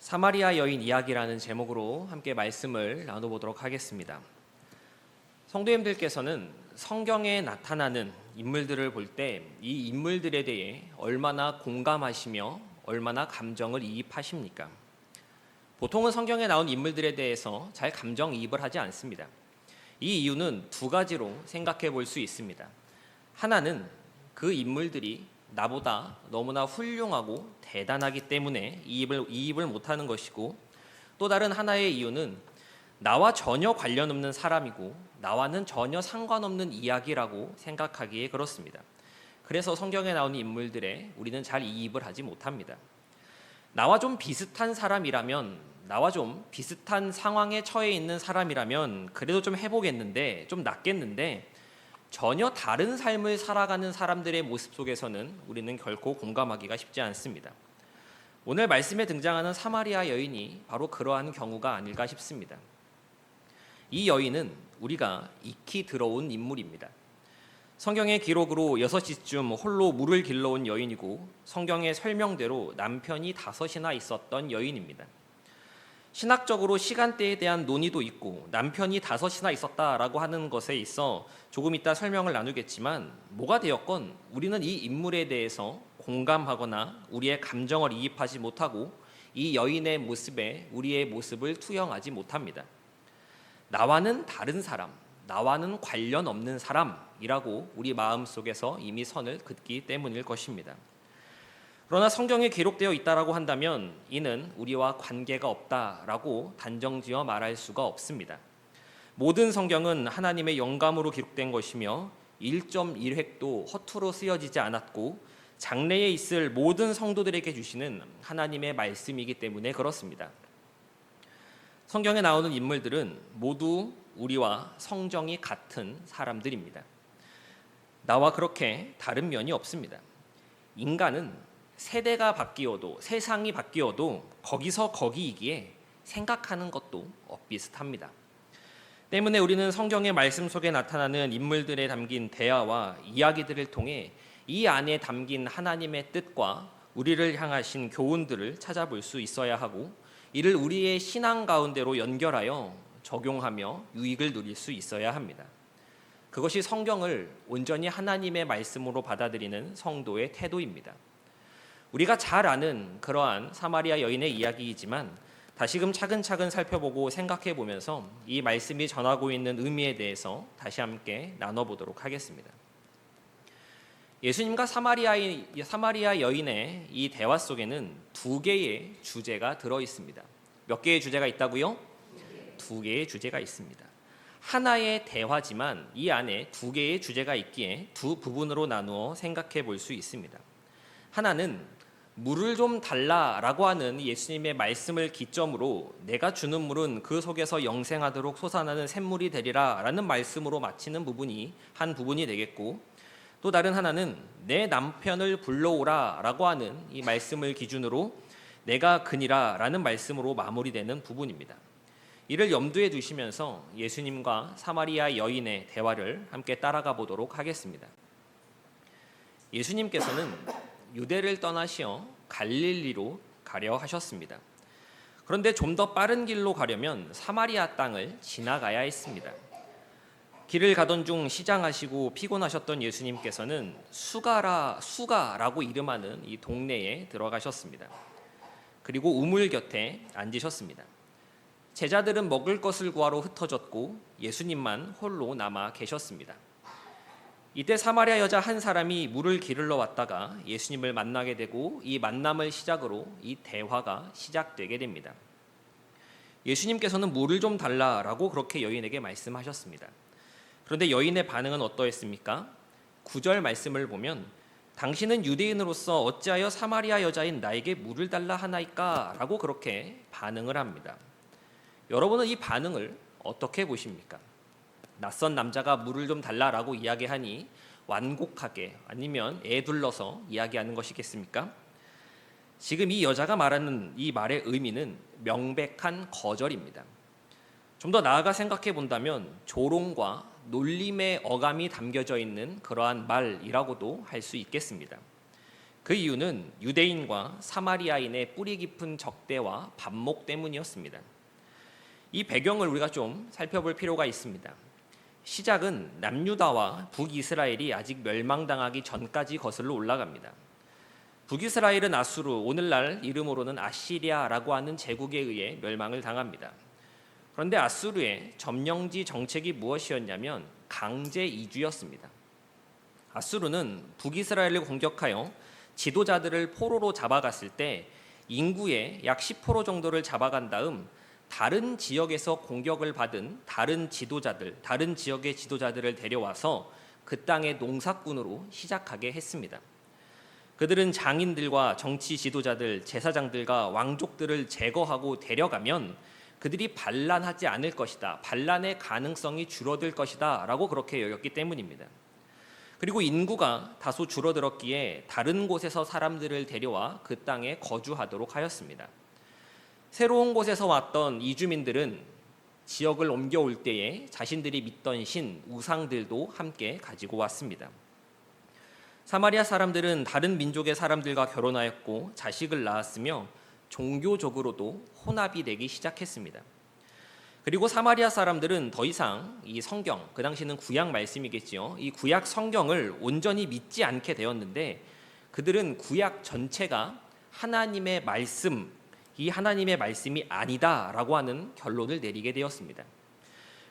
사마리아 여인 이야기라는 제목으로 함께 말씀을 나눠보도록 하겠습니다. 성도님들께서는 성경에 나타나는 인물들을 볼 때 이 인물들에 대해 얼마나 공감하시며 얼마나 감정을 이입하십니까? 보통은 성경에 나온 인물들에 대해서 잘 감정이입을 하지 않습니다. 이 이유는 두 가지로 생각해 볼 수 있습니다. 하나는 그 인물들이 나보다 너무나 훌륭하고 대단하기 때문에 이입을 못하는 것이고, 또 다른 하나의 이유는 나와 전혀 관련 없는 사람이고 나와는 전혀 상관없는 이야기라고 생각하기에 그렇습니다. 그래서 성경에 나오는 인물들에 우리는 잘 이입을 하지 못합니다. 나와 좀 비슷한 사람이라면, 나와 좀 비슷한 상황에 처해 있는 사람이라면 그래도 좀 해보겠는데, 좀 낫겠는데, 전혀 다른 삶을 살아가는 사람들의 모습 속에서는 우리는 결코 공감하기가 쉽지 않습니다. 오늘 말씀에 등장하는 사마리아 여인이 바로 그러한 경우가 아닐까 싶습니다. 이 여인은 우리가 익히 들어온 인물입니다. 성경의 기록으로 6시쯤 홀로 물을 길러온 여인이고, 성경의 설명대로 남편이 5이나 있었던 여인입니다. 신학적으로 시간대에 대한 논의도 있고, 남편이 5이나 있었다라고 하는 것에 있어 조금 이따 설명을 나누겠지만, 뭐가 되었건 우리는 이 인물에 대해서 공감하거나 우리의 감정을 이입하지 못하고 이 여인의 모습에 우리의 모습을 투영하지 못합니다. 나와는 다른 사람, 나와는 관련 없는 사람이라고 우리 마음속에서 이미 선을 긋기 때문일 것입니다. 그러나 성경에 기록되어 있다라고 한다면 이는 우리와 관계가 없다라고 단정지어 말할 수가 없습니다. 모든 성경은 하나님의 영감으로 기록된 것이며 1.1획도 허투루 쓰여지지 않았고, 장래에 있을 모든 성도들에게 주시는 하나님의 말씀이기 때문에 그렇습니다. 성경에 나오는 인물들은 모두 우리와 성정이 같은 사람들입니다. 나와 그렇게 다른 면이 없습니다. 인간은 세대가 바뀌어도, 세상이 바뀌어도 거기서 거기이기에 생각하는 것도 엇비슷합니다. 때문에 우리는 성경의 말씀 속에 나타나는 인물들에 담긴 대화와 이야기들을 통해 이 안에 담긴 하나님의 뜻과 우리를 향하신 교훈들을 찾아볼 수 있어야 하고, 이를 우리의 신앙 가운데로 연결하여 적용하며 유익을 누릴 수 있어야 합니다. 그것이 성경을 온전히 하나님의 말씀으로 받아들이는 성도의 태도입니다. 우리가 잘 아는 그러한 사마리아 여인의 이야기이지만 다시금 차근차근 살펴보고 생각해 보면서 이 말씀이 전하고 있는 의미에 대해서 다시 함께 나눠보도록 하겠습니다. 예수님과 사마리아 여인의 이 대화 속에는 두 개의 주제가 들어 있습니다. 몇 개의 주제가 있다고요? 두 개의 주제가 있습니다. 하나의 대화지만 이 안에 두 개의 주제가 있기에 두 부분으로 나누어 생각해 볼 수 있습니다. 하나는 물을 좀 달라라고 하는 예수님의 말씀을 기점으로 내가 주는 물은 그 속에서 영생하도록 솟아나는 샘물이 되리라 라는 말씀으로 마치는 부분이 한 부분이 되겠고, 또 다른 하나는 내 남편을 불러오라 라고 하는 이 말씀을 기준으로 내가 그니라 라는 말씀으로 마무리되는 부분입니다. 이를 염두에 두시면서 예수님과 사마리아 여인의 대화를 함께 따라가 보도록 하겠습니다. 예수님께서는 유대를 떠나시어 갈릴리로 가려 하셨습니다. 그런데 좀 더 빠른 길로 가려면 사마리아 땅을 지나가야 했습니다. 길을 가던 중 시장하시고 피곤하셨던 예수님께서는 수가라고 이름하는 이 동네에 들어가셨습니다. 그리고 우물 곁에 앉으셨습니다. 제자들은 먹을 것을 구하러 흩어졌고 예수님만 홀로 남아 계셨습니다. 이때 사마리아 여자 한 사람이 물을 기르러 왔다가 예수님을 만나게 되고, 이 만남을 시작으로 이 대화가 시작되게 됩니다. 예수님께서는 물을 좀 달라라고 그렇게 여인에게 말씀하셨습니다. 그런데 여인의 반응은 어떠했습니까? 9절 말씀을 보면 당신은 유대인으로서 어찌하여 사마리아 여자인 나에게 물을 달라 하나이까? 라고 그렇게 반응을 합니다. 여러분은 이 반응을 어떻게 보십니까? 낯선 남자가 물을 좀 달라라고 이야기하니 완곡하게 아니면 애둘러서 이야기하는 것이겠습니까? 지금 이 여자가 말하는 이 말의 의미는 명백한 거절입니다. 좀 더 나아가 생각해 본다면 조롱과 놀림의 어감이 담겨져 있는 그러한 말이라고도 할 수 있겠습니다. 그 이유는 유대인과 사마리아인의 뿌리 깊은 적대와 반목 때문이었습니다. 이 배경을 우리가 좀 살펴볼 필요가 있습니다. 시작은 남유다와 북이스라엘이 아직 멸망당하기 전까지 거슬러 올라갑니다. 북이스라엘은 아수르, 오늘날 이름으로는 아시리아라고 하는 제국에 의해 멸망을 당합니다. 그런데 아수르의 점령지 정책이 무엇이었냐면 강제 이주였습니다. 아수르는 북이스라엘을 공격하여 지도자들을 포로로 잡아갔을 때 인구의 약 10% 정도를 잡아간 다음 다른 지역에서 공격을 받은 다른 지역의 지도자들을 데려와서 그 땅의 농사꾼으로 시작하게 했습니다. 그들은 장인들과 정치 지도자들, 제사장들과 왕족들을 제거하고 데려가면 그들이 반란하지 않을 것이다, 반란의 가능성이 줄어들 것이다 라고 그렇게 여겼기 때문입니다. 그리고 인구가 다소 줄어들었기에 다른 곳에서 사람들을 데려와 그 땅에 거주하도록 하였습니다. 새로운 곳에서 왔던 이주민들은 지역을 옮겨올 때에 자신들이 믿던 신, 우상들도 함께 가지고 왔습니다. 사마리아 사람들은 다른 민족의 사람들과 결혼하였고 자식을 낳았으며 종교적으로도 혼합이 되기 시작했습니다. 그리고 사마리아 사람들은 더 이상 이 성경, 그 당시는 구약 말씀이겠지요. 이 구약 성경을 온전히 믿지 않게 되었는데 그들은 구약 전체가 하나님의 말씀, 이 하나님의 말씀이 아니다라고 하는 결론을 내리게 되었습니다.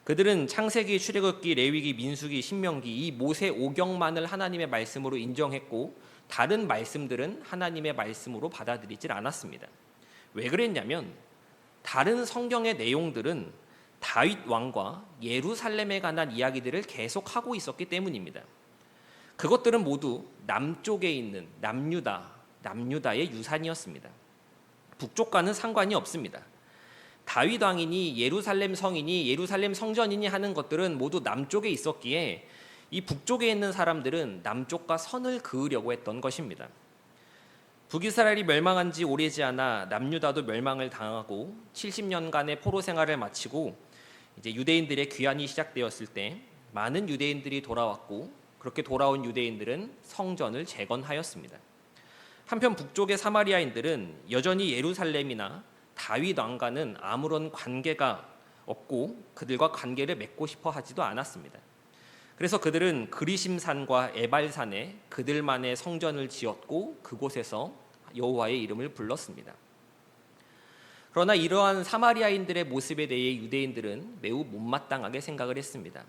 그들은 창세기, 출애굽기, 레위기, 민수기, 신명기 이 모세 오경만을 하나님의 말씀으로 인정했고 다른 말씀들은 하나님의 말씀으로 받아들이질 않았습니다. 왜 그랬냐면 다른 성경의 내용들은 다윗 왕과 예루살렘에 관한 이야기들을 계속하고 있었기 때문입니다. 그것들은 모두 남쪽에 있는 남유다의 유산이었습니다. 북쪽과는 상관이 없습니다. 다윗 왕이니 예루살렘 성이니 예루살렘 성전이니 하는 것들은 모두 남쪽에 있었기에 이 북쪽에 있는 사람들은 남쪽과 선을 그으려고 했던 것입니다. 북이스라엘이 멸망한 지 오래지 않아 남유다도 멸망을 당하고 70년간의 포로 생활을 마치고 이제 유대인들의 귀환이 시작되었을 때 많은 유대인들이 돌아왔고 그렇게 돌아온 유대인들은 성전을 재건하였습니다. 한편 북쪽의 사마리아인들은 여전히 예루살렘이나 다윗 왕과는 아무런 관계가 없고 그들과 관계를 맺고 싶어 하지도 않았습니다. 그래서 그들은 그리심산과 에발산에 그들만의 성전을 지었고 그곳에서 여호와의 이름을 불렀습니다. 그러나 이러한 사마리아인들의 모습에 대해 유대인들은 매우 못마땅하게 생각을 했습니다.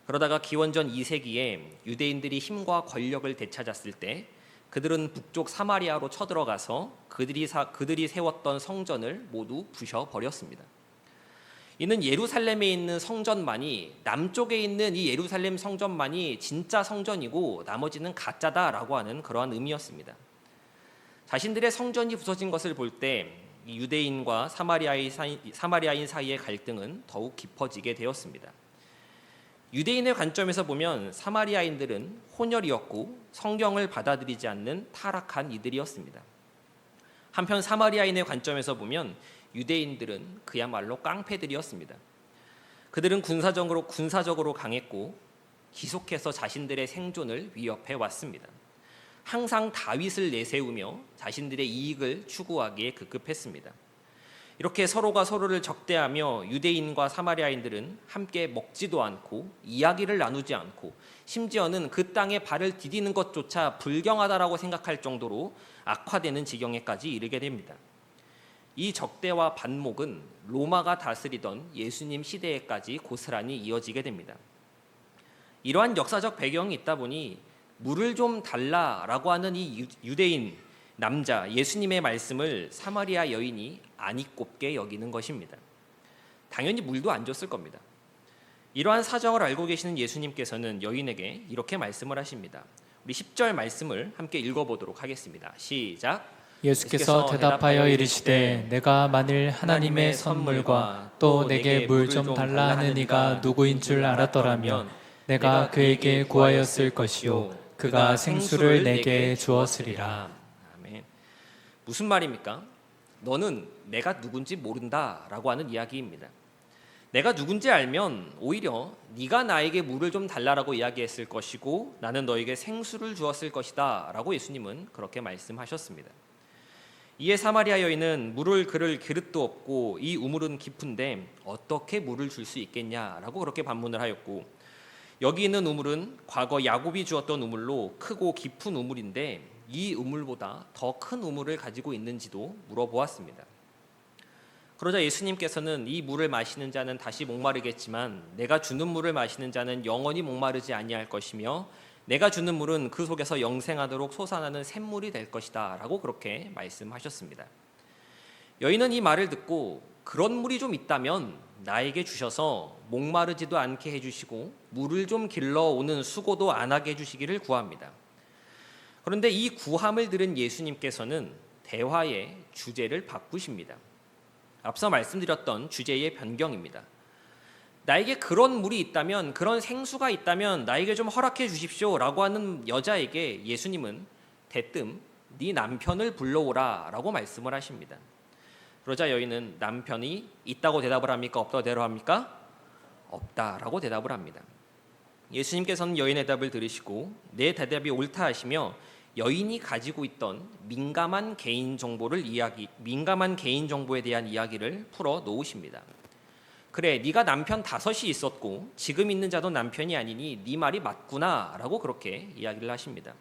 그러다가 기원전 2세기에 유대인들이 힘과 권력을 되찾았을 때 그들은 북쪽 사마리아로 쳐들어가서 그들이 세웠던 성전을 모두 부셔버렸습니다. 이는 예루살렘에 있는 성전만이 남쪽에 있는 이 예루살렘 성전만이 진짜 성전이고 나머지는 가짜다라고 하는 그러한 의미였습니다. 자신들의 성전이 부서진 것을 볼 때 유대인과 사마리아인 사이의 갈등은 더욱 깊어지게 되었습니다. 유대인의 관점에서 보면 사마리아인들은 혼혈이었고 성경을 받아들이지 않는 타락한 이들이었습니다. 한편 사마리아인의 관점에서 보면 유대인들은 그야말로 깡패들이었습니다. 그들은 군사적으로 강했고 계속해서 자신들의 생존을 위협해 왔습니다. 항상 다윗을 내세우며 자신들의 이익을 추구하기에 급급했습니다. 이렇게 서로가 서로를 적대하며 유대인과 사마리아인들은 함께 먹지도 않고 이야기를 나누지 않고 심지어는 그 땅에 발을 디디는 것조차 불경하다라고 생각할 정도로 악화되는 지경에까지 이르게 됩니다. 이 적대와 반목은 로마가 다스리던 예수님 시대에까지 고스란히 이어지게 됩니다. 이러한 역사적 배경이 있다 보니 물을 좀 달라라고 하는 이 유대인 남자 예수님의 말씀을 사마리아 여인이 아니꼽게 여기는 것입니다. 당연히 물도 안 줬을 겁니다. 이러한 사정을 알고 계시는 예수님께서는 여인에게 이렇게 말씀을 하십니다. 우리 10절 말씀을 함께 읽어보도록 하겠습니다. 시작. 예수께서 대답하여 이르시되 내가 만일 하나님의 선물과 또 내게 물 좀 달라 하는 이가 누구인 줄 알았더라면 내가 그에게 구하였을 것이요 그가 생수를 내게 주었으리라. 아멘. 무슨 말입니까? 너는 내가 누군지 모른다라고 하는 이야기입니다. 내가 누군지 알면 오히려 네가 나에게 물을 좀 달라라고 이야기했을 것이고 나는 너에게 생수를 주었을 것이다 라고 예수님은 그렇게 말씀하셨습니다. 이에 사마리아 여인은 물을 그를 그릇도 없고 이 우물은 깊은데 어떻게 물을 줄 수 있겠냐라고 그렇게 반문을 하였고, 여기 있는 우물은 과거 야곱이 주었던 우물로 크고 깊은 우물인데 이 우물보다 더 큰 우물을 가지고 있는지도 물어보았습니다. 그러자 예수님께서는 이 물을 마시는 자는 다시 목마르겠지만 내가 주는 물을 마시는 자는 영원히 목마르지 아니할 것이며 내가 주는 물은 그 속에서 영생하도록 솟아나는 샘물이 될 것이다 라고 그렇게 말씀하셨습니다. 여인은 이 말을 듣고 그런 물이 좀 있다면 나에게 주셔서 목마르지도 않게 해주시고 물을 좀 길러오는 수고도 안 하게 해주시기를 구합니다. 그런데 이 구함을 들은 예수님께서는 대화의 주제를 바꾸십니다. 앞서 말씀드렸던 주제의 변경입니다. 나에게 그런 물이 있다면, 그런 생수가 있다면 나에게 좀 허락해 주십시오 라고 하는 여자에게 예수님은 대뜸 네 남편을 불러오라 라고 말씀을 하십니다. 그러자 여인은 남편이 있다고 대답을 합니까? 없다고 대답을 합니까? 없다라고 대답을 합니다. 예수님께서는 여인의 대답을 들으시고 내 대답이 옳다 하시며 여인이 가지고 있던 민감한 개인 정보에 대한 이야기를 풀어 놓으십니다. 그래, 네가 남편 5이 있었고 지금 있는 자도 남편이 아니니 네 말이 맞구나라고 그렇게 이야기를 하십니다.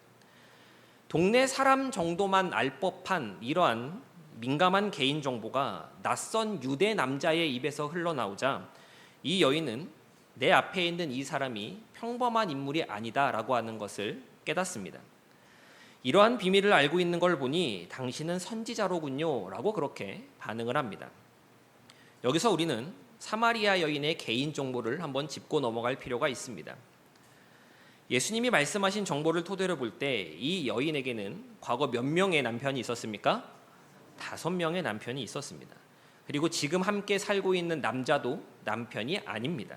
동네 사람 정도만 알 법한 이러한 민감한 개인 정보가 낯선 유대 남자의 입에서 흘러나오자 이 여인은 내 앞에 있는 이 사람이 평범한 인물이 아니다라고 하는 것을 깨닫습니다. 이러한 비밀을 알고 있는 걸 보니 당신은 선지자로군요 라고 그렇게 반응을 합니다. 여기서 우리는 사마리아 여인의 개인 정보를 한번 짚고 넘어갈 필요가 있습니다. 예수님이 말씀하신 정보를 토대로 볼 때 이 여인에게는 과거 몇 명의 남편이 있었습니까? 5명의 남편이 있었습니다. 그리고 지금 함께 살고 있는 남자도 남편이 아닙니다.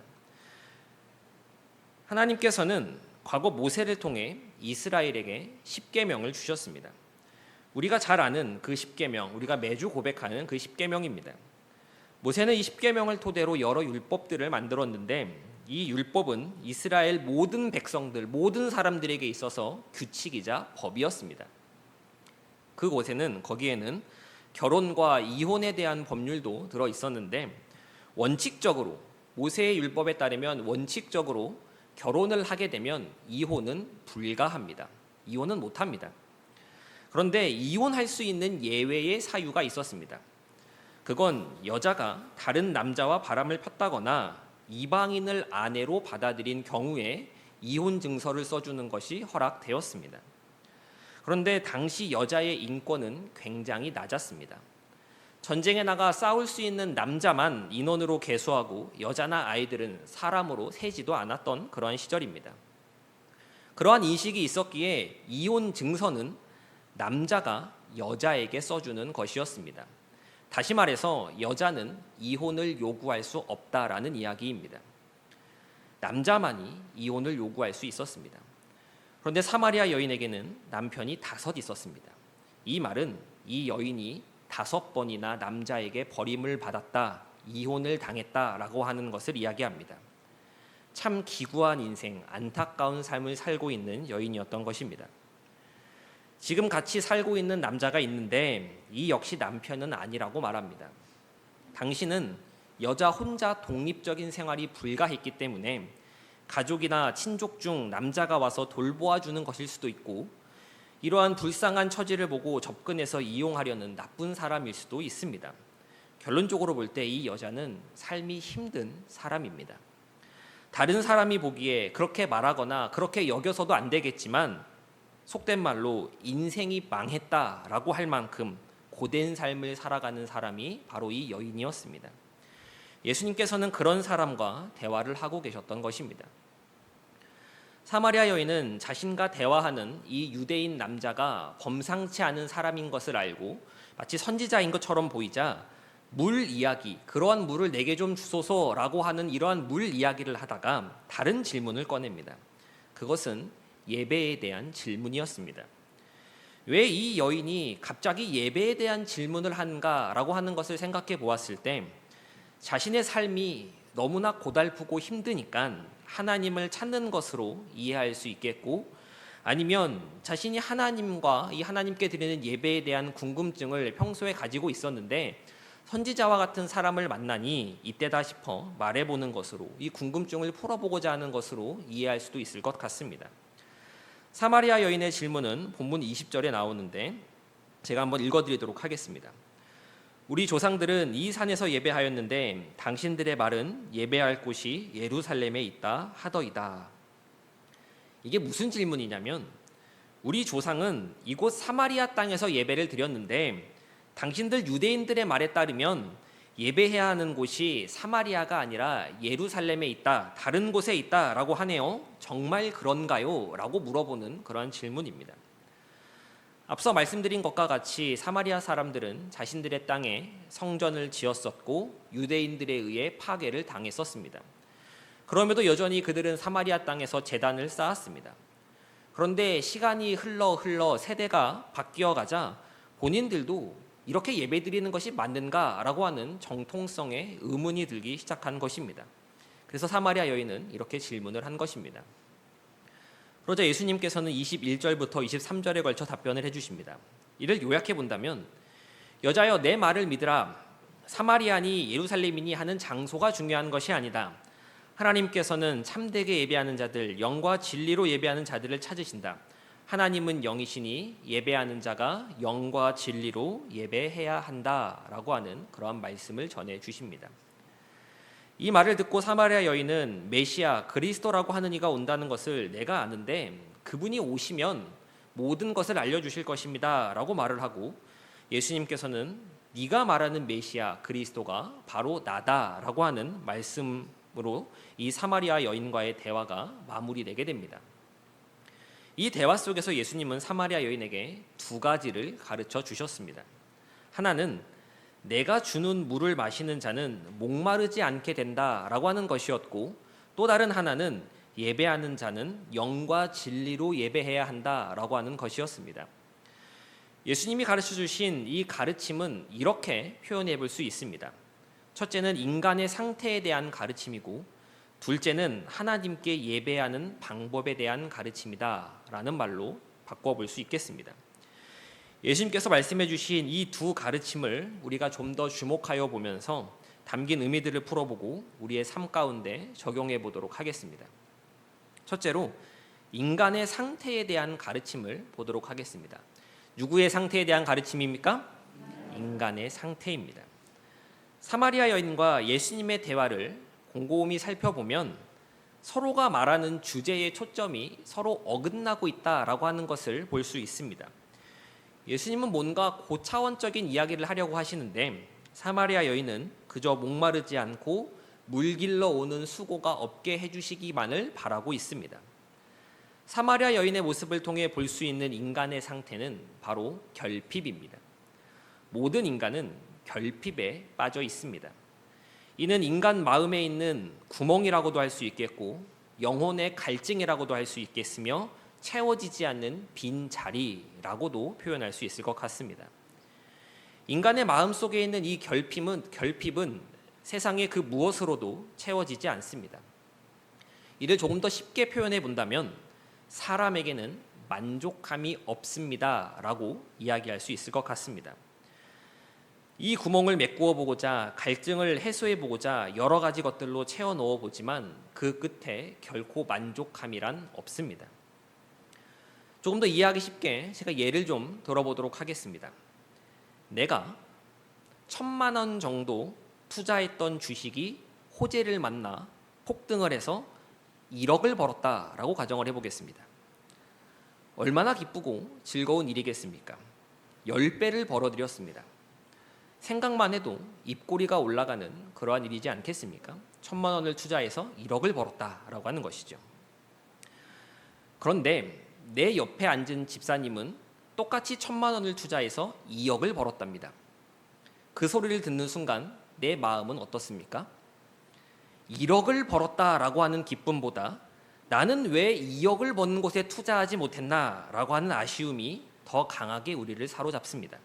하나님께서는 과거 모세를 통해 이스라엘에게 10계명을 주셨습니다. 우리가 잘 아는 그 10계명, 우리가 매주 고백하는 그 10계명입니다. 모세는 이 10계명을 토대로 여러 율법들을 만들었는데 이 율법은 이스라엘 모든 백성들, 모든 사람들에게 있어서 규칙이자 법이었습니다. 거기에는 결혼과 이혼에 대한 법률도 들어 있었는데 원칙적으로 모세의 율법에 따르면 원칙적으로 결혼을 하게 되면 이혼은 불가합니다. 이혼은 못합니다. 그런데 이혼할 수 있는 예외의 사유가 있었습니다. 그건 여자가 다른 남자와 바람을 폈다거나 이방인을 아내로 받아들인 경우에 이혼 증서를 써주는 것이 허락되었습니다. 그런데 당시 여자의 인권은 굉장히 낮았습니다. 전쟁에 나가 싸울 수 있는 남자만 인원으로 계수하고 여자나 아이들은 사람으로 세지도 않았던 그러한 시절입니다. 그러한 인식이 있었기에 이혼 증서는 남자가 여자에게 써주는 것이었습니다. 다시 말해서 여자는 이혼을 요구할 수 없다라는 이야기입니다. 남자만이 이혼을 요구할 수 있었습니다. 그런데 사마리아 여인에게는 남편이 5 있었습니다. 이 말은 이 여인이 5번이나 남자에게 버림을 받았다, 이혼을 당했다라고 하는 것을 이야기합니다. 참 기구한 인생, 안타까운 삶을 살고 있는 여인이었던 것입니다. 지금 같이 살고 있는 남자가 있는데 이 역시 남편은 아니라고 말합니다. 당신은 여자 혼자 독립적인 생활이 불가했기 때문에 가족이나 친족 중 남자가 와서 돌보아 주는 것일 수도 있고 이러한 불쌍한 처지를 보고 접근해서 이용하려는 나쁜 사람일 수도 있습니다. 결론적으로 볼 때 이 여자는 삶이 힘든 사람입니다. 다른 사람이 보기에 그렇게 말하거나 그렇게 여겨서도 안 되겠지만 속된 말로 인생이 망했다라고 할 만큼 고된 삶을 살아가는 사람이 바로 이 여인이었습니다. 예수님께서는 그런 사람과 대화를 하고 계셨던 것입니다. 사마리아 여인은 자신과 대화하는 이 유대인 남자가 범상치 않은 사람인 것을 알고 마치 선지자인 것처럼 보이자 물 이야기, 그러한 물을 내게 좀 주소서라고 하는 이러한 물 이야기를 하다가 다른 질문을 꺼냅니다. 그것은 예배에 대한 질문이었습니다. 왜 이 여인이 갑자기 예배에 대한 질문을 한가라고 하는 것을 생각해 보았을 때 자신의 삶이 너무나 고달프고 힘드니까 하나님을 찾는 것으로 이해할 수 있겠고, 아니면 자신이 하나님과 이 하나님께 드리는 예배에 대한 궁금증을 평소에 가지고 있었는데 선지자와 같은 사람을 만나니 이때다 싶어 말해보는 것으로, 이 궁금증을 풀어보고자 하는 것으로 이해할 수도 있을 것 같습니다. 사마리아 여인의 질문은 본문 20절에 나오는데 제가 한번 읽어드리도록 하겠습니다. 우리 조상들은 이 산에서 예배하였는데 당신들의 말은 예배할 곳이 예루살렘에 있다 하더이다. 이게 무슨 질문이냐면, 우리 조상은 이곳 사마리아 땅에서 예배를 드렸는데 당신들 유대인들의 말에 따르면 예배해야 하는 곳이 사마리아가 아니라 예루살렘에 있다, 다른 곳에 있다라고 하네요. 정말 그런가요? 라고 물어보는 그러한 질문입니다. 앞서 말씀드린 것과 같이 사마리아 사람들은 자신들의 땅에 성전을 지었었고 유대인들에 의해 파괴를 당했었습니다. 그럼에도 여전히 그들은 사마리아 땅에서 제단을 쌓았습니다. 그런데 시간이 흘러 세대가 바뀌어 가자 본인들도 이렇게 예배드리는 것이 맞는가라고 하는 정통성에 의문이 들기 시작한 것입니다. 그래서 사마리아 여인은 이렇게 질문을 한 것입니다. 그러자 예수님께서는 21절부터 23절에 걸쳐 답변을 해주십니다. 이를 요약해 본다면, 여자여 내 말을 믿으라. 사마리아니 예루살렘이니 하는 장소가 중요한 것이 아니다. 하나님께서는 참되게 예배하는 자들, 영과 진리로 예배하는 자들을 찾으신다. 하나님은 영이시니 예배하는 자가 영과 진리로 예배해야 한다라고 하는 그러한 말씀을 전해 주십니다. 이 말을 듣고 사마리아 여인은 메시아 그리스도라고 하는 이가 온다는 것을 내가 아는데 그분이 오시면 모든 것을 알려주실 것입니다 라고 말을 하고, 예수님께서는 네가 말하는 메시아 그리스도가 바로 나다라고 하는 말씀으로 이 사마리아 여인과의 대화가 마무리되게 됩니다. 이 대화 속에서 예수님은 사마리아 여인에게 두 가지를 가르쳐 주셨습니다. 하나는 내가 주는 물을 마시는 자는 목마르지 않게 된다라고 하는 것이었고, 또 다른 하나는 예배하는 자는 영과 진리로 예배해야 한다라고 하는 것이었습니다. 예수님이 가르쳐 주신 이 가르침은 이렇게 표현해 볼 수 있습니다. 첫째는 인간의 상태에 대한 가르침이고, 둘째는 하나님께 예배하는 방법에 대한 가르침이다 라는 말로 바꿔볼 수 있겠습니다. 예수님께서 말씀해 주신 이 두 가르침을 우리가 좀 더 주목하여 보면서 담긴 의미들을 풀어보고 우리의 삶 가운데 적용해 보도록 하겠습니다. 첫째로 인간의 상태에 대한 가르침을 보도록 하겠습니다. 누구의 상태에 대한 가르침입니까? 인간의 상태입니다. 사마리아 여인과 예수님의 대화를 곰곰이 살펴보면 서로가 말하는 주제의 초점이 서로 어긋나고 있다라고 하는 것을 볼 수 있습니다. 예수님은 뭔가 고차원적인 이야기를 하려고 하시는데 사마리아 여인은 그저 목마르지 않고 물 길러 오는 수고가 없게 해주시기만을 바라고 있습니다. 사마리아 여인의 모습을 통해 볼 수 있는 인간의 상태는 바로 결핍입니다. 모든 인간은 결핍에 빠져 있습니다. 이는 인간 마음에 있는 구멍이라고도 할 수 있겠고 영혼의 갈증이라고도 할 수 있겠으며 채워지지 않는 빈 자리라고도 표현할 수 있을 것 같습니다. 인간의 마음 속에 있는 이 결핍은 세상의 그 무엇으로도 채워지지 않습니다. 이를 조금 더 쉽게 표현해 본다면 사람에게는 만족함이 없습니다라고 이야기할 수 있을 것 같습니다. 이 구멍을 메꾸어 보고자, 갈증을 해소해 보고자 여러 가지 것들로 채워 넣어 보지만 그 끝에 결코 만족함이란 없습니다. 조금 더 이해하기 쉽게 제가 예를 좀 들어보도록 하겠습니다. 내가 1,000만 원 정도 투자했던 주식이 호재를 만나 폭등을 해서 1억을 벌었다라고 가정을 해보겠습니다. 얼마나 기쁘고 즐거운 일이겠습니까? 10배를 벌어들였습니다. 생각만 해도 입꼬리가 올라가는 그러한 일이지 않겠습니까? 1,000만 원을 투자해서 1억을 벌었다라고 하는 것이죠. 그런데 내 옆에 앉은 집사님은 똑같이 1,000만 원을 투자해서 2억을 벌었답니다. 그 소리를 듣는 순간 내 마음은 어떻습니까? 1억을 벌었다라고 하는 기쁨보다 나는 왜 2억을 버는 곳에 투자하지 못했나라고 하는 아쉬움이 더 강하게 우리를 사로잡습니다.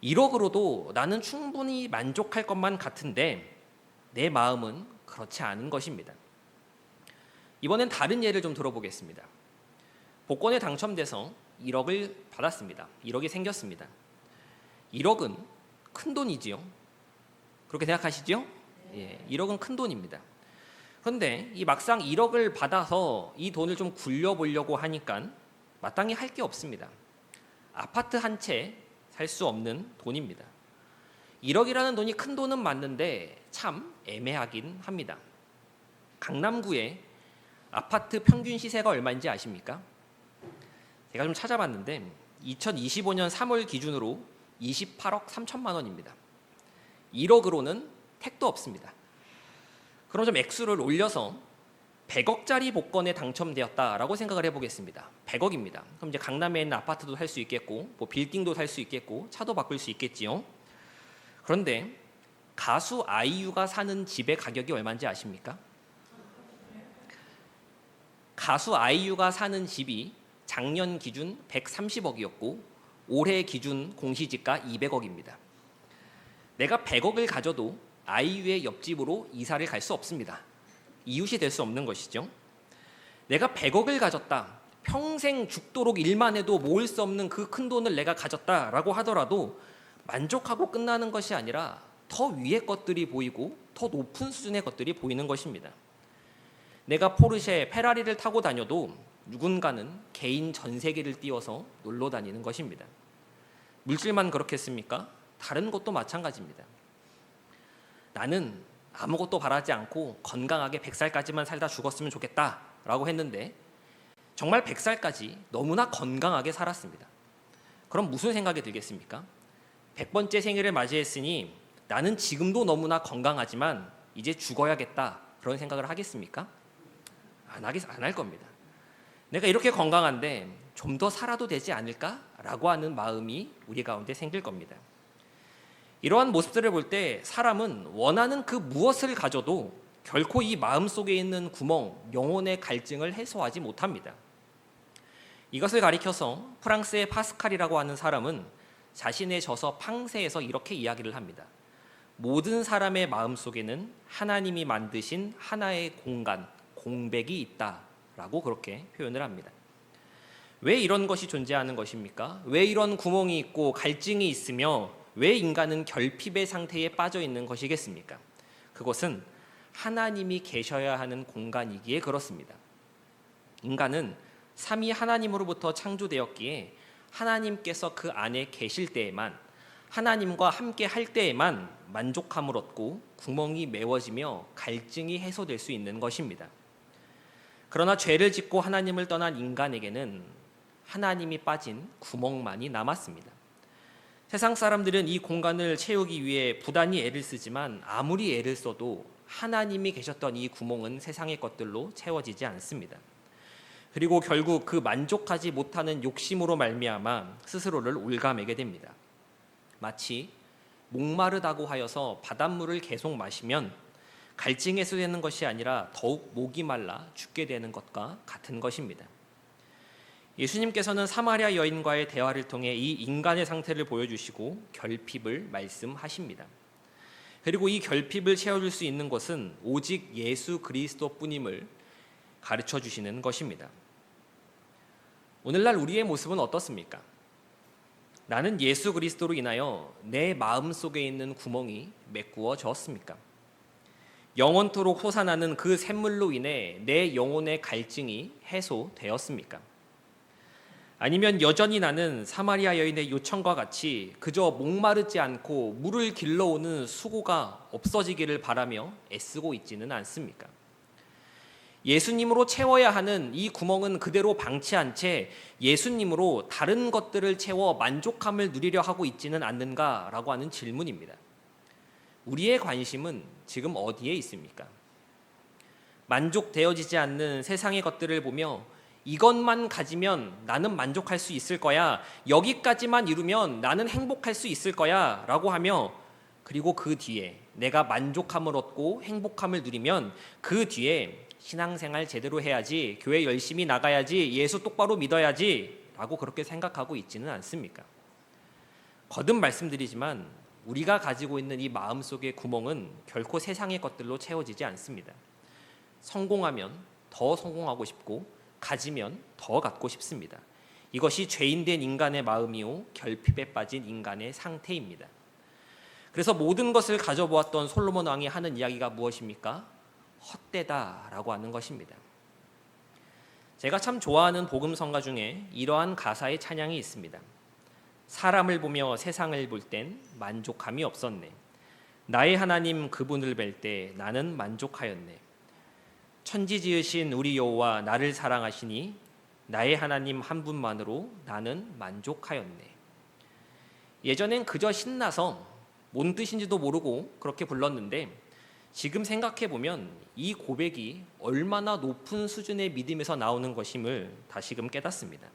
1억으로도 나는 충분히 만족할 것만 같은데 내 마음은 그렇지 않은 것입니다. 이번엔 다른 예를 좀 들어보겠습니다. 복권에 당첨돼서 1억을 받았습니다. 1억이 생겼습니다. 1억은 큰 돈이지요. 그렇게 생각하시죠? 예, 1억은 큰 돈입니다. 그런데 이 막상 1억을 받아서 이 돈을 좀 굴려보려고 하니까 마땅히 할 게 없습니다. 아파트 한 채 살 수 없는 돈입니다. 1억이라는 돈이 큰 돈은 맞는데 참 애매하긴 합니다. 강남구에 아파트 평균 시세가 얼마인지 아십니까? 제가 좀 찾아봤는데 2025년 3월 기준으로 28억 3천만 원입니다. 1억으로는 택도 없습니다. 그럼 좀 액수를 올려서 100억짜리 복권에 당첨되었다라고 생각을 해보겠습니다. 100억입니다. 그럼 이제 강남에 있는 아파트도 살 수 있겠고, 뭐 빌딩도 살 수 있겠고, 차도 바꿀 수 있겠지요. 그런데 가수 아이유가 사는 집의 가격이 얼마인지 아십니까? 가수 아이유가 사는 집이 작년 기준 130억이었고 올해 기준 공시지가 200억입니다. 내가 100억을 가져도 아이유의 옆집으로 이사를 갈 수 없습니다. 이웃이 될 수 없는 것이죠. 내가 100억을 가졌다. 평생 죽도록 일만 해도 모을 수 없는 그 큰 돈을 내가 가졌다라고 하더라도 만족하고 끝나는 것이 아니라 더 위의 것들이 보이고 더 높은 수준의 것들이 보이는 것입니다. 내가 포르쉐, 페라리를 타고 다녀도 누군가는 개인 전세기를 띄워서 놀러 다니는 것입니다. 물질만 그렇겠습니까? 다른 것도 마찬가지입니다. 나는 아무것도 바라지 않고 건강하게 100살까지만 살다 죽었으면 좋겠다라고 했는데 정말 100살까지 너무나 건강하게 살았습니다. 그럼 무슨 생각이 들겠습니까? 100번째 생일을 맞이했으니 나는 지금도 너무나 건강하지만 이제 죽어야겠다 그런 생각을 하겠습니까? 안 할 겁니다. 내가 이렇게 건강한데 좀 더 살아도 되지 않을까라고 하는 마음이 우리 가운데 생길 겁니다. 이러한 모습들을 볼 때 사람은 원하는 그 무엇을 가져도 결코 이 마음속에 있는 구멍, 영혼의 갈증을 해소하지 못합니다. 이것을 가리켜서 프랑스의 파스칼이라고 하는 사람은 자신의 저서 팡세에서 이렇게 이야기를 합니다. 모든 사람의 마음속에는 하나님이 만드신 하나의 공간, 공백이 있다라고 그렇게 표현을 합니다. 왜 이런 것이 존재하는 것입니까? 왜 이런 구멍이 있고 갈증이 있으며 왜 인간은 결핍의 상태에 빠져 있는 것이겠습니까? 그것은 하나님이 계셔야 하는 공간이기에 그렇습니다. 인간은 삼위 하나님으로부터 창조되었기에 하나님께서 그 안에 계실 때에만, 하나님과 함께 할 때에만 만족함을 얻고 구멍이 메워지며 갈증이 해소될 수 있는 것입니다. 그러나 죄를 짓고 하나님을 떠난 인간에게는 하나님이 빠진 구멍만이 남았습니다. 세상 사람들은 이 공간을 채우기 위해 부단히 애를 쓰지만 아무리 애를 써도 하나님이 계셨던 이 구멍은 세상의 것들로 채워지지 않습니다. 그리고 결국 그 만족하지 못하는 욕심으로 말미암아 스스로를 올가매게 됩니다. 마치 목마르다고 하여서 바닷물을 계속 마시면 갈증 해소되는 것이 아니라 더욱 목이 말라 죽게 되는 것과 같은 것입니다. 예수님께서는 사마리아 여인과의 대화를 통해 이 인간의 상태를 보여주시고 결핍을 말씀하십니다. 그리고 이 결핍을 채워줄 수 있는 것은 오직 예수 그리스도뿐임을 가르쳐 주시는 것입니다. 오늘날 우리의 모습은 어떻습니까? 나는 예수 그리스도로 인하여 내 마음속에 있는 구멍이 메꾸어졌습니까? 영원토록 솟아나는 그 샘물로 인해 내 영혼의 갈증이 해소되었습니까? 아니면 여전히 나는 사마리아 여인의 요청과 같이 그저 목마르지 않고 물을 길러오는 수고가 없어지기를 바라며 애쓰고 있지는 않습니까? 예수님으로 채워야 하는 이 구멍은 그대로 방치한 채 예수님으로 다른 것들을 채워 만족함을 누리려 하고 있지는 않는가라고 하는 질문입니다. 우리의 관심은 지금 어디에 있습니까? 만족되어지지 않는 세상의 것들을 보며 이것만 가지면 나는 만족할 수 있을 거야, 여기까지만 이루면 나는 행복할 수 있을 거야 라고 하며, 그리고 그 뒤에 내가 만족함을 얻고 행복함을 누리면 그 뒤에 신앙생활 제대로 해야지, 교회 열심히 나가야지, 예수 똑바로 믿어야지 라고 그렇게 생각하고 있지는 않습니까? 거듭 말씀드리지만 우리가 가지고 있는 이 마음속의 구멍은 결코 세상의 것들로 채워지지 않습니다. 성공하면 더 성공하고 싶고 가지면 더 갖고 싶습니다. 이것이 죄인된 인간의 마음이요 결핍에 빠진 인간의 상태입니다. 그래서 모든 것을 가져보았던 솔로몬 왕이 하는 이야기가 무엇입니까? 헛되다라고 하는 것입니다. 제가 참 좋아하는 복음성가 중에 이러한 가사의 찬양이 있습니다. 사람을 보며 세상을 볼 땐 만족함이 없었네. 나의 하나님 그분을 뵐 때 나는 만족하였네. 천지 지으신 우리 여호와 나를 사랑하시니 나의 하나님 한 분만으로 나는 만족하였네. 예전엔 그저 신나서 뭔 뜻인지도 모르고 그렇게 불렀는데 지금 생각해 보면 이 고백이 얼마나 높은 수준의 믿음에서 나오는 것임을 다시금 깨닫습니다.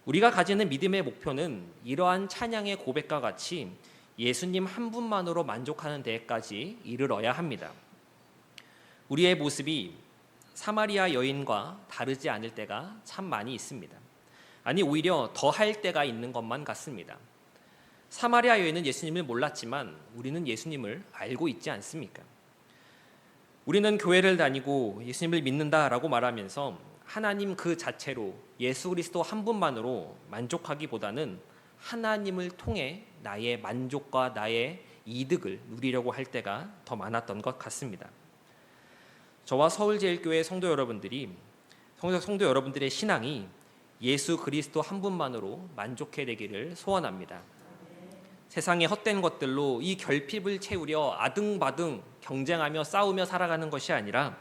우리가 가지는 믿음의 목표는 이러한 찬양의 고백과 같이 예수님 한 분만으로 만족하는 데까지 이르러야 합니다. 우리의 모습이 사마리아 여인과 다르지 않을 때가 참 많이 있습니다. 아니 오히려 더 할 때가 있는 것만 같습니다. 사마리아 여인은 예수님을 몰랐지만 우리는 예수님을 알고 있지 않습니까? 우리는 교회를 다니고 예수님을 믿는다라고 말하면서 하나님 그 자체로 예수 그리스도 한 분만으로 만족하기보다는 하나님을 통해 나의 만족과 나의 이득을 누리려고 할 때가 더 많았던 것 같습니다. 저와 서울제일교회 성도 여러분들의 신앙이 예수 그리스도 한 분만으로 만족해 되기를 소원합니다. 세상의 헛된 것들로 이 결핍을 채우려 아등바등 경쟁하며 싸우며 살아가는 것이 아니라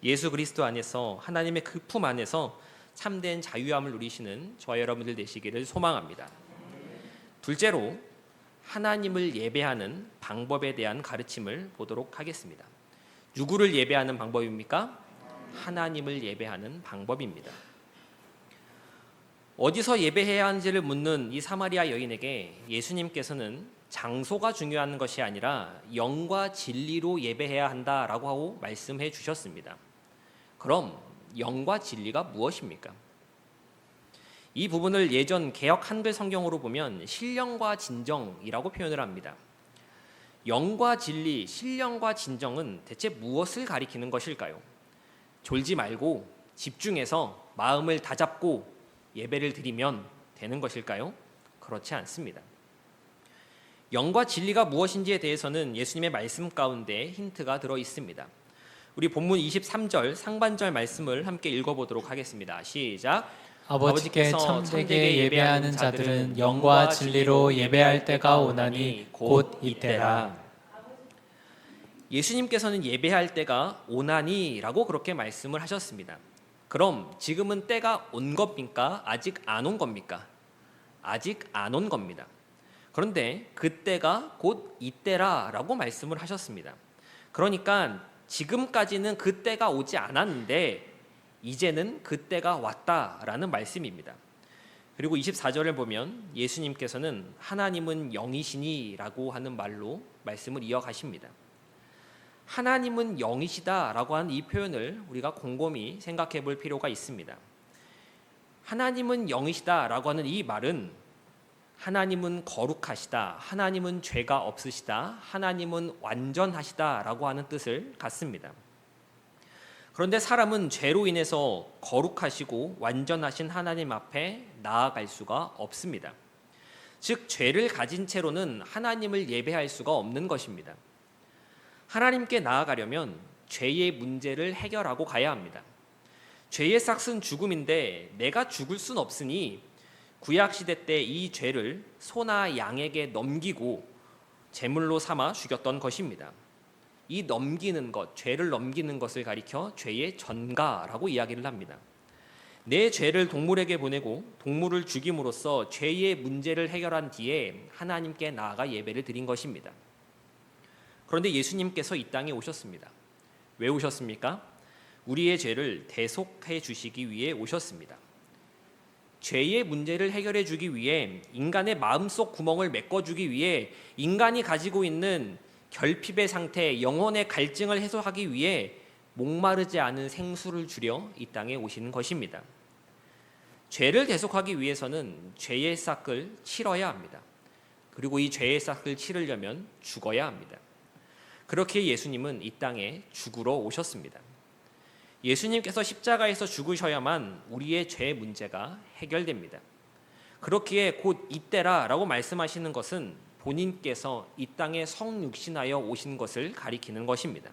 예수 그리스도 안에서 하나님의 그 품 안에서 참된 자유함을 누리시는 저와 여러분들 되시기를 소망합니다. 둘째로 하나님을 예배하는 방법에 대한 가르침을 보도록 하겠습니다. 누구를 예배하는 방법입니까? 하나님을 예배하는 방법입니다. 어디서 예배해야 하는지를 묻는 이 사마리아 여인에게 예수님께서는 장소가 중요한 것이 아니라 영과 진리로 예배해야 한다라고 하고 말씀해 주셨습니다. 그럼 영과 진리가 무엇입니까? 이 부분을 예전 개역 한글 성경으로 보면 신령과 진정이라고 표현을 합니다. 영과 진리, 신령과 진정은 대체 무엇을 가리키는 것일까요? 졸지 말고 집중해서 마음을 다잡고 예배를 드리면 되는 것일까요? 그렇지 않습니다. 영과 진리가 무엇인지에 대해서는 예수님의 말씀 가운데 힌트가 들어 있습니다. 우리 본문 23절 상반절 말씀을 함께 읽어보도록 하겠습니다. 시작. 아버지께 참되게 예배하는 자들은 영과 진리로 예배할 때가 오나니 곧 이때라. 예수님께서는 예배할 때가 오나니라고 그렇게 말씀을 하셨습니다. 그럼 지금은 때가 온 겁니까? 아직 안 온 겁니까? 아직 안 온 겁니다. 그런데 그때가 곧 이때라라고 말씀을 하셨습니다. 그러니까 지금까지는 그때가 오지 않았는데 이제는 그때가 왔다라는 말씀입니다. 그리고 24절을 보면 예수님께서는 하나님은 영이시니라고 하는 말로 말씀을 이어가십니다. 하나님은 영이시다라고 하는 이 표현을 우리가 곰곰이 생각해 볼 필요가 있습니다. 하나님은 영이시다라고 하는 이 말은 하나님은 거룩하시다, 하나님은 죄가 없으시다, 하나님은 완전하시다라고 하는 뜻을 갖습니다. 그런데 사람은 죄로 인해서 거룩하시고 완전하신 하나님 앞에 나아갈 수가 없습니다. 즉 죄를 가진 채로는 하나님을 예배할 수가 없는 것입니다. 하나님께 나아가려면 죄의 문제를 해결하고 가야 합니다. 죄의 싹은 죽음인데 내가 죽을 순 없으니 구약시대 때 이 죄를 소나 양에게 넘기고 제물로 삼아 죽였던 것입니다. 이 넘기는 것, 죄를 넘기는 것을 가리켜 죄의 전가라고 이야기를 합니다. 내 죄를 동물에게 보내고 동물을 죽임으로써 죄의 문제를 해결한 뒤에 하나님께 나아가 예배를 드린 것입니다. 그런데 예수님께서 이 땅에 오셨습니다. 왜 오셨습니까? 우리의 죄를 대속해 주시기 위해 오셨습니다. 죄의 문제를 해결해 주기 위해 인간의 마음속 구멍을 메꿔주기 위해 인간이 가지고 있는 결핍의 상태, 영혼의 갈증을 해소하기 위해 목마르지 않은 생수를 주려 이 땅에 오시는 것입니다. 죄를 대속하기 위해서는 죄의 싹을 치러야 합니다. 그리고 이 죄의 싹을 치르려면 죽어야 합니다. 그렇게 예수님은 이 땅에 죽으러 오셨습니다. 예수님께서 십자가에서 죽으셔야만 우리의 죄 문제가 해결됩니다. 그렇기에 곧 이때라 라고 말씀하시는 것은 본인께서 이 땅에 성육신하여 오신 것을 가리키는 것입니다.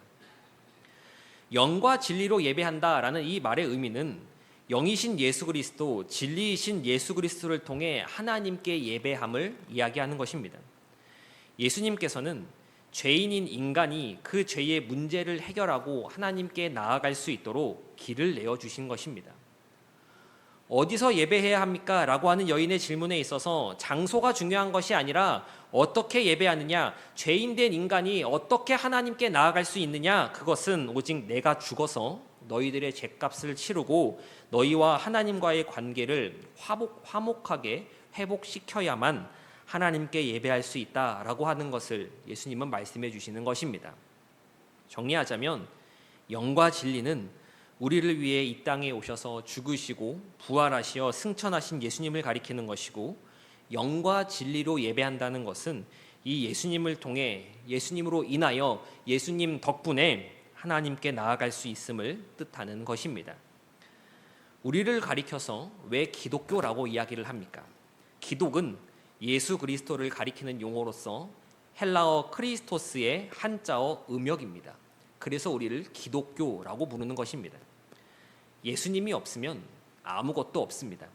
영과 진리로 예배한다라는 이 말의 의미는 영이신 예수 그리스도, 진리이신 예수 그리스도를 통해 하나님께 예배함을 이야기하는 것입니다. 예수님께서는 죄인인 인간이 그 죄의 문제를 해결하고 하나님께 나아갈 수 있도록 길을 내어주신 것입니다. 어디서 예배해야 합니까? 라고 하는 여인의 질문에 있어서 장소가 중요한 것이 아니라 어떻게 예배하느냐, 죄인된 인간이 어떻게 하나님께 나아갈 수 있느냐, 그것은 오직 내가 죽어서 너희들의 죄값을 치르고 너희와 하나님과의 관계를 화목하게 회복시켜야만 하나님께 예배할 수 있다라고 하는 것을 예수님은 말씀해 주시는 것입니다. 정리하자면 영과 진리는 우리를 위해 이 땅에 오셔서 죽으시고 부활하시어 승천하신 예수님을 가리키는 것이고, 영과 진리로 예배한다는 것은 이 예수님을 통해, 예수님으로 인하여, 예수님 덕분에 하나님께 나아갈 수 있음을 뜻하는 것입니다. 우리를 가리켜서 왜 기독교라고 이야기를 합니까? 기독은 예수 그리스도를 가리키는 용어로서 헬라어 크리스토스의 한자어 음역입니다. 그래서 우리를 기독교라고 부르는 것입니다. 예수님이 없으면 아무것도 없습니다.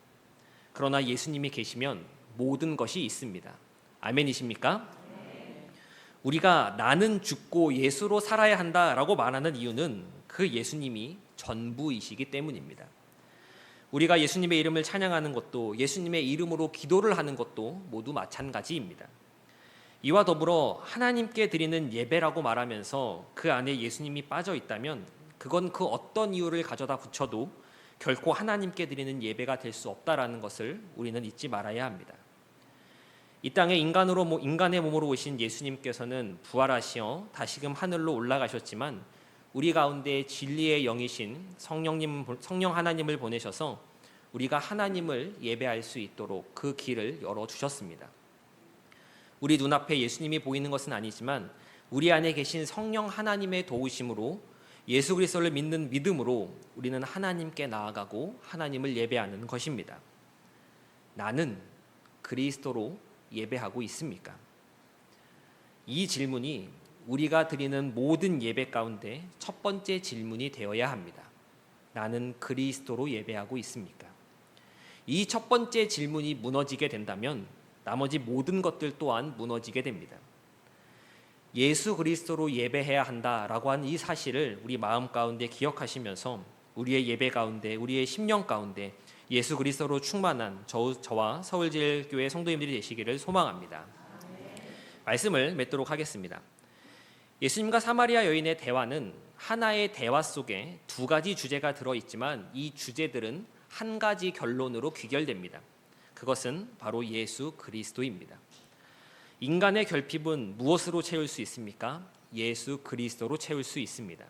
그러나 예수님이 계시면 모든 것이 있습니다. 아멘이십니까? 우리가 나는 죽고 예수로 살아야 한다라고 말하는 이유는 그 예수님이 전부이시기 때문입니다. 우리가 예수님의 이름을 찬양하는 것도, 예수님의 이름으로 기도를 하는 것도 모두 마찬가지입니다. 이와 더불어 하나님께 드리는 예배라고 말하면서 그 안에 예수님이 빠져 있다면 그건 그 어떤 이유를 가져다 붙여도 결코 하나님께 드리는 예배가 될 수 없다라는 것을 우리는 잊지 말아야 합니다. 이 땅에 인간의 몸으로 오신 예수님께서는 부활하시어 다시금 하늘로 올라가셨지만 우리 가운데 진리의 영이신 성령 하나님을 보내셔서 우리가 하나님을 예배할 수 있도록 그 길을 열어주셨습니다. 우리 눈앞에 예수님이 보이는 것은 아니지만 우리 안에 계신 성령 하나님의 도우심으로, 예수 그리스도를 믿는 믿음으로 우리는 하나님께 나아가고 하나님을 예배하는 것입니다. 나는 그리스도로 예배하고 있습니까? 이 질문이 우리가 드리는 모든 예배 가운데 첫 번째 질문이 되어야 합니다. 나는 그리스도로 예배하고 있습니까? 이 첫 번째 질문이 무너지게 된다면 나머지 모든 것들 또한 무너지게 됩니다. 예수 그리스도로 예배해야 한다라고 하는 이 사실을 우리 마음 가운데 기억하시면서 우리의 예배 가운데, 우리의 심령 가운데 예수 그리스도로 충만한 저와 서울제일교회 성도님들이 되시기를 소망합니다. 말씀을 맺도록 하겠습니다. 예수님과 사마리아 여인의 대화는 하나의 대화 속에 두 가지 주제가 들어있지만 이 주제들은 한 가지 결론으로 귀결됩니다. 그것은 바로 예수 그리스도입니다. 인간의 결핍은 무엇으로 채울 수 있습니까? 예수 그리스도로 채울 수 있습니다.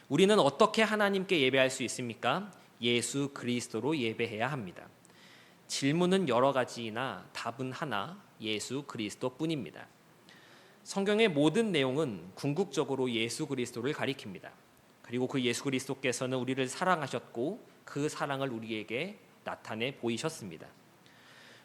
우리는 어떻게 하나님께 예배할 수 있습니까? 예수 그리스도로 예배해야 합니다. 질문은 여러 가지이나 답은 하나, 예수 그리스도뿐입니다. 성경의 모든 내용은 궁극적으로 예수 그리스도를 가리킵니다. 그리고 그 예수 그리스도께서는 우리를 사랑하셨고 그 사랑을 우리에게 나타내 보이셨습니다.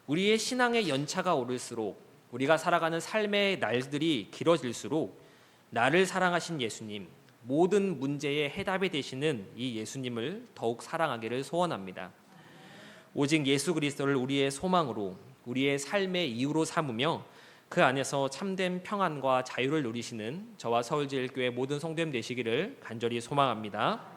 우리의 신앙의 연차가 오를수록, 우리가 살아가는 삶의 날들이 길어질수록 나를 사랑하신 예수님, 모든 문제의 해답이 되시는 이 예수님을 더욱 사랑하기를 소원합니다. 오직 예수 그리스도를 우리의 소망으로, 우리의 삶의 이유로 삼으며 그 안에서 참된 평안과 자유를 누리시는 저와 서울제일교회 모든 성도님 되시기를 간절히 소망합니다.